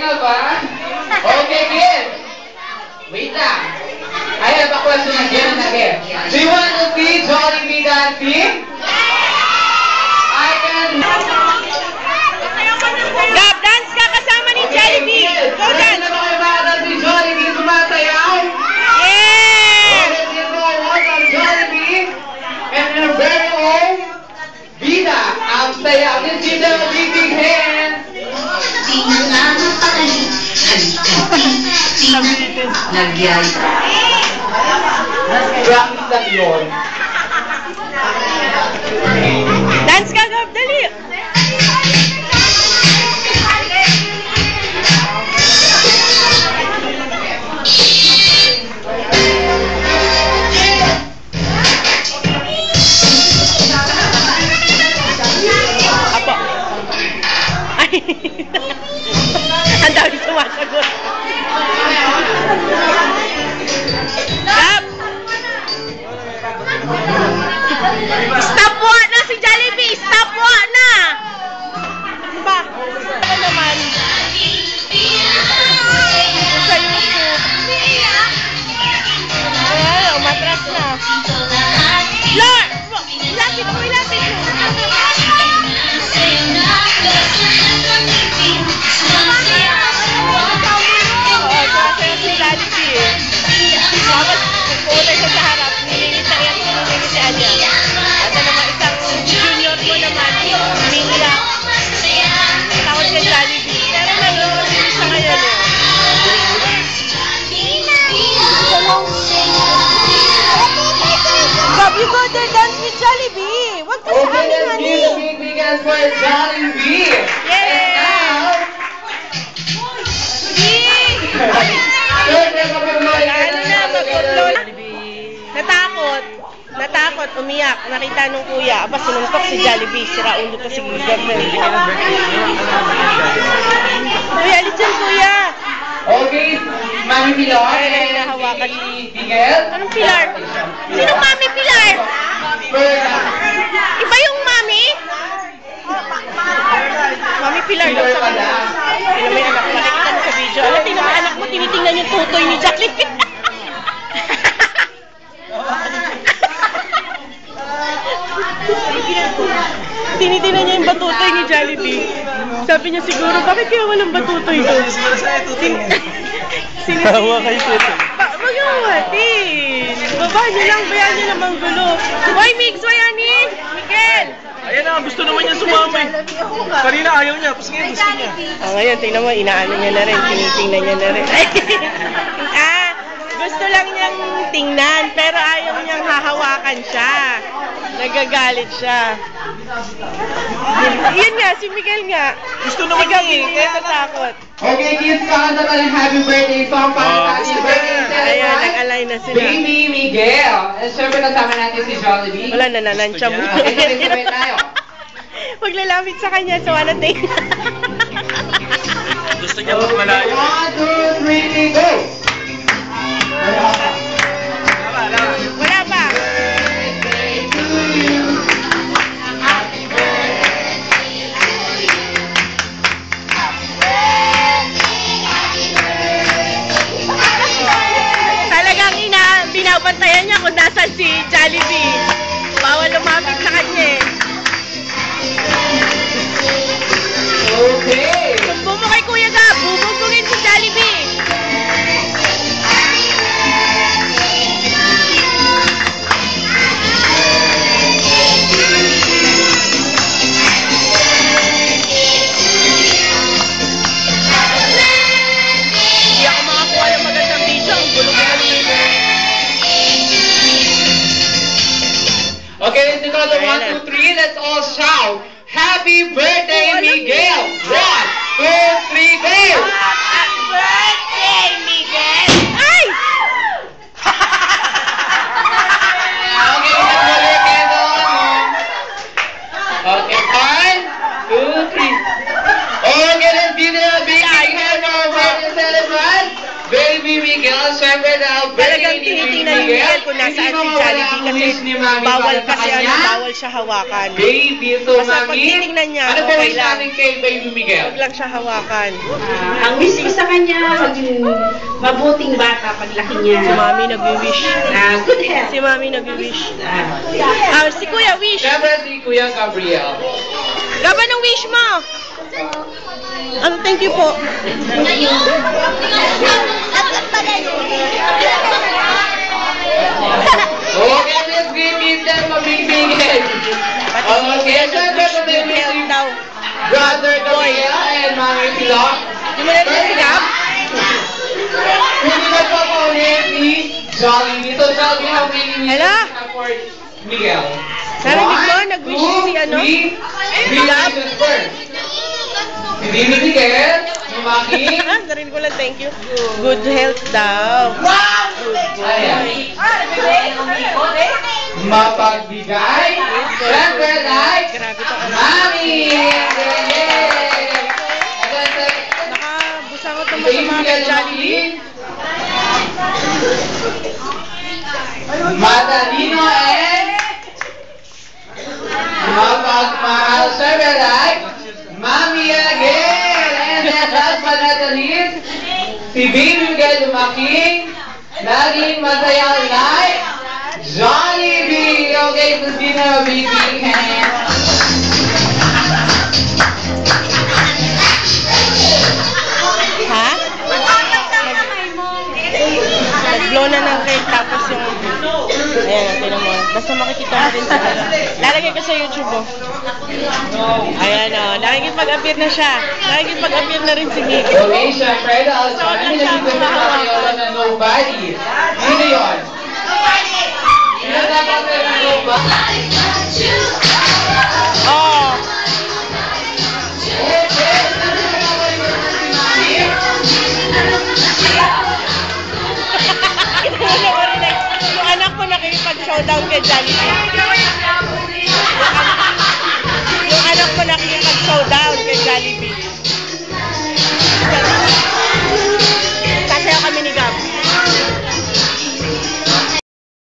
na ba? Okay, kids. Wait lang. I have a question again and again. Do you want to see Jollibee dancing? I can... Gab, dance ka kasama ni Jollibee. Go dance. Ready na ba kayo makadal si Jollibee sumasayaw? Yes! Okay, let's go. Welcome Jollibee. And your very own Vida. Ang sayaw ni Vida. Big hand. Nagyay. Practice lang yun. Dance ka, Gab, dali. Apo. Ay. Ang dami sumasagot. Gab! Stop mo na si Jollibee! Stop mo na! Diba? Ano naman? Sa YouTube. Ayan, umatras na. Lord! Ilapit mo, ilapit mo. Si Jollibee eh. Tapos, pumunta siya sa harap, niningitian niya. At naman isang junior ko naman, minila. Takot kay Jollibee. Pero nag-iwas siya ngayon eh. Gab, you go there dance with Jollibee. Wag ka sa amin, honey. Okay, let's give a big big hands for Jollibee. Yay! Natakot, umiyak. Nakita nung kuya. Aba, sinuntok si Jollibee. Sira ulo to si girlfriend. Kuya, alit dyan, kuya. Okay, Mami Pilar. Ay, hinahawakan. Miguel. Anong Pilar? Sinong Mami Pilar? Iba yung Mami? Mami Pilar daw sa kanila. Tingnan mo yung anak. Nakikita mo sa video. Alam, tingnan mo anak mo. Tinitingnan yung tutoy ni Jollibee. Tinitingnan niya yung batutoy ni Jollibee. Sabi niya siguro, bakit kaya walang batutoy doon? Hawa kayo dito. Wag yung hawatin. Baba niyo lang, bayaan niyo namang gulo. Hoy, Migs, Wayani! Miguel! Ayan na, gusto naman niya sumama eh. Kanina ayaw niya, tapos ngayon gusto niya. Ngayon, tingnan mo, inaano niya na rin, tinitingnan niya na rin. Gusto lang niyang tingnan, pero ayaw niyang hahawakan siya. Nagagalit siya. Yun nga, si Miguel nga. Gusto naman niya niya eh, kaya natakot. Okay, kids, kakanta pa ng happy birthday song para sa ating birthday celebrant. Ayan, nag-alay na sila. Baby Miguel. And syempre kasama natin si Jollibee. Wala na, nanansya mo. Okay, sabay tayo. Paglalapit sa kanya, so ano ting. Gusto niya mas malayo. 1, 2, 3, go! Wala pa. Talagang binabantayan niya kung nasan si Jollibee. Bawal lumapit sa kanya eh. Okay. Sumbong mo kay Kuya Gab, bubugbugin si Jollibee. Hindi ako makakuha ng magandang video. Ang gulo-gulo nito. Okay, let's go to 1, 2, 3. Let's all shout. Happy birthday, Miguel! 1, 2, 3, go! Happy birthday, Miguel! Ay! Okay, let's go your candle on mo. Okay, 1, 2, 3. Okay, let's give it a big hand for our birthday celebrant, Baby Miguel. Miguel, syempre dahil Talagang tinitingnan ni Miguel kung nasaan si Jollibee kasi bawal kasi bawal siya hawakan. Baby, so Basta pag mami, titingnan niya, ano ba okay wish lang. natin kay Baby Miguel? Huwag lang siya hawakan. Ang wish ko sa kanya, maging mabuting bata paglaki niya. Si Mami nag-wish. Good health. Si Mami nag-wish. Si Kuya wish. Syempre si Kuya Gabriel. Gaba ng wish mo. Thank you po. Okay, let's give it them mabibigay. Okay, syempre kung may wish daw. Brother Gabriel and Mami Pilok. Di mo na rin sinap? Hindi na pa po ulit ni Jollibee. So, Jollibee, how many wishes Hello? you have for Miguel? Narinig mo, nag-wish si ano? Three wishes first. Si Baby Miguel, Maki. Narinig ko lang, thank you. Good health daw. Ayan. Mapagbigay. Syempre, like, Grabe to. Mami! Yay! Nakabusa ko itong Baby masama Miguel, kay Jollibee. Maki. Matalino and mapagmahal. Syempre, like, Mami again! And then last but not the least, si Baby Miguel Lumaki, laging masayang like Jollibee! Okay, so sino mabibigyan? Ha? Nag-blow na ng cake tapos yung... Ayan, tinan mo. Basta makikita mo rin sa ano. Lalagay ko sa YouTube mo. Ayan o. Nakikipag-appear na siya. Nakikipag-appear na rin si Nick. Okay, syempre, dahil sa amin, nandito sa Kapiola na nobody. Sino yun? Sino dapat na nobody? Oh. Yung anak ko nakikipag-showdown kay Jollibee. Yung anak ko nakikipag-showdown kay Jollibee.